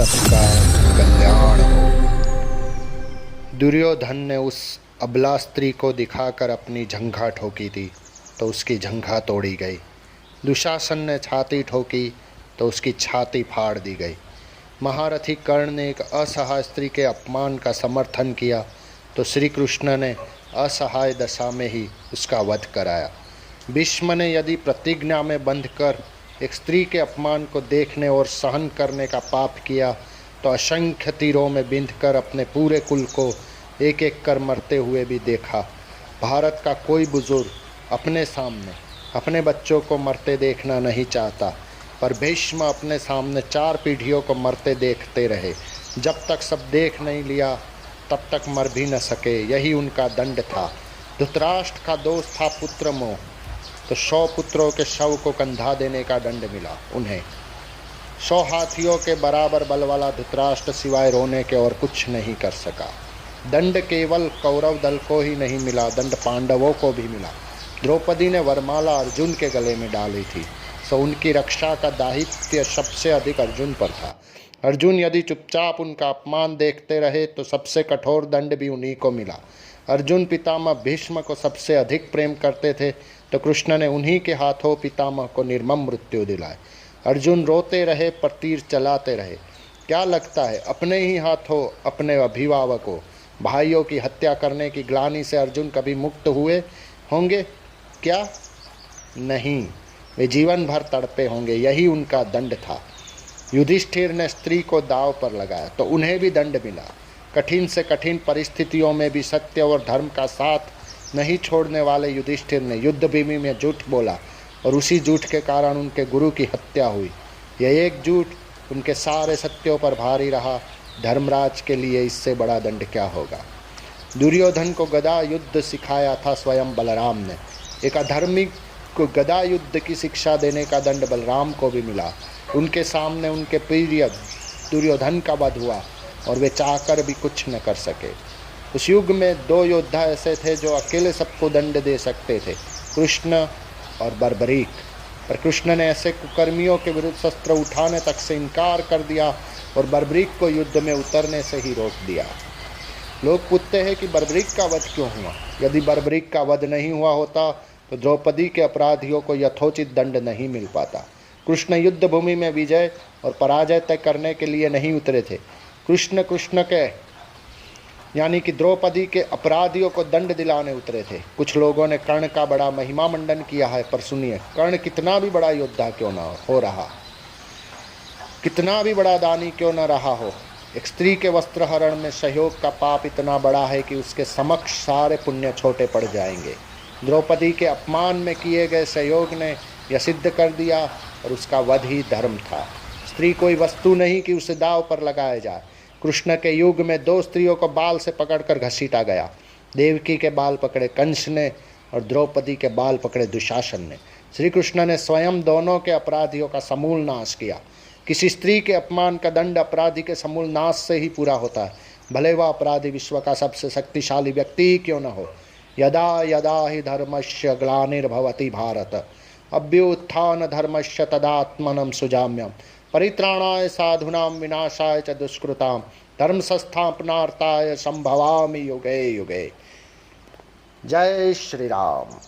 सबका कल्याण हो। दुर्योधन ने उस अबला स्त्री को दिखाकर अपनी झंझा ठोकी थी तो उसकी झंझा तोड़ी गई। दुशासन ने छाती ठोकी तो उसकी छाती फाड़ दी गई। महारथी कर्ण ने एक असहाय स्त्री के अपमान का समर्थन किया तो श्री कृष्ण ने असहाय दशा में ही उसका वध कराया। भीष्म ने यदि प्रतिज्ञा में बंधकर एक स्त्री के अपमान को देखने और सहन करने का पाप किया तो असंख्य तीरों में बिंधकर अपने पूरे कुल को एक एक कर मरते हुए भी देखा। भारत का कोई बुजुर्ग अपने सामने अपने बच्चों को मरते देखना नहीं चाहता, पर भीष्म अपने सामने 4 पीढ़ियों को मरते देखते रहे। जब तक सब देख नहीं लिया तब तक मर भी न सके, यही उनका दंड था। धृतराष्ट्र का दोष था पुत्र मोह, तो 100 पुत्रों के शव को कंधा देने का दंड मिला उन्हें। 100 हाथियों के बराबर बल वाला धृतराष्ट्र सिवाय रोने के और कुछ नहीं कर सका। दंड केवल कौरव दल को ही नहीं मिला, दंड पांडवों को भी मिला। द्रौपदी ने वरमाला अर्जुन के गले में डाली थी, सो उनकी रक्षा का दायित्व सबसे अधिक अर्जुन पर था। अर्जुन यदि चुपचाप उनका अपमान देखते रहे तो सबसे कठोर दंड भी उन्हीं को मिला। अर्जुन पितामह भीष्म को सबसे अधिक प्रेम करते थे तो कृष्ण ने उन्हीं के हाथों पितामह को निर्मम मृत्यु दिलाई। अर्जुन रोते रहे पर तीर चलाते रहे। क्या लगता है अपने ही हाथों अपने अभिभावकों भाइयों की हत्या करने की ग्लानि से अर्जुन कभी मुक्त हुए होंगे? क्या नहीं, वे जीवन भर तड़पे होंगे। यही उनका दंड था। युधिष्ठिर ने स्त्री को दांव पर लगाया तो उन्हें भी दंड मिला। कठिन से कठिन परिस्थितियों में भी सत्य और धर्म का साथ नहीं छोड़ने वाले युधिष्ठिर ने युद्ध भूमि में झूठ बोला और उसी झूठ के कारण उनके गुरु की हत्या हुई। यह एक झूठ उनके सारे सत्यों पर भारी रहा। धर्मराज के लिए इससे बड़ा दंड क्या होगा। दुर्योधन को गदा युद्ध सिखाया था स्वयं बलराम ने। एक अधर्मी को गदा युद्ध की शिक्षा देने का दंड बलराम को भी मिला। उनके सामने उनके प्रिय दुर्योधन का वध हुआ और वे चाहकर भी कुछ न कर सके। उस युग में 2 योद्धा ऐसे थे जो अकेले सबको दंड दे सकते थे, कृष्ण और बर्बरीक। पर कृष्ण ने ऐसे कुकर्मियों के विरुद्ध शस्त्र उठाने तक से इनकार कर दिया और बर्बरीक को युद्ध में उतरने से ही रोक दिया। लोग पूछते हैं कि बर्बरीक का वध क्यों हुआ। यदि बर्बरीक का वध नहीं हुआ होता तो द्रौपदी के अपराधियों को यथोचित दंड नहीं मिल पाता। कृष्ण युद्ध भूमि में विजय और पराजय तय करने के लिए नहीं उतरे थे। कृष्ण के यानी कि द्रौपदी के अपराधियों को दंड दिलाने उतरे थे। कुछ लोगों ने कर्ण का बड़ा महिमा मंडन किया है, पर सुनिए, कर्ण कितना भी बड़ा योद्धा क्यों ना हो रहा, कितना भी बड़ा दानी क्यों न रहा हो, एक स्त्री के वस्त्रहरण में सहयोग का पाप इतना बड़ा है कि उसके समक्ष सारे पुण्य छोटे पड़ जाएंगे। द्रौपदी के अपमान में किए गए सहयोग ने यह सिद्ध कर दिया और उसका वध ही धर्म था। स्त्री कोई वस्तु नहीं कि उसे दांव पर लगाया जाए। कृष्ण के युग में 2 स्त्रियों को बाल से पकड़कर घसीटा गया। देवकी के बाल पकड़े कंस ने और द्रौपदी के बाल पकड़े दुशासन ने। श्री कृष्ण ने स्वयं दोनों के अपराधियों का समूल नाश किया। किसी स्त्री के अपमान का दंड अपराधी के समूल नाश से ही पूरा होता है, भले वह अपराधी विश्व का सबसे शक्तिशाली व्यक्ति ही क्यों न हो। यदा यदा ही धर्मस्य ग्लानिर्भवति भारत अभ्युत्थान धर्मस्य तदात्मनं सुजाम्यं परित्राणाय साधूनां विनाशाय च दुष्कृतां धर्म संस्थापनार्थाय संभवामि युगे युगे। जय श्री राम।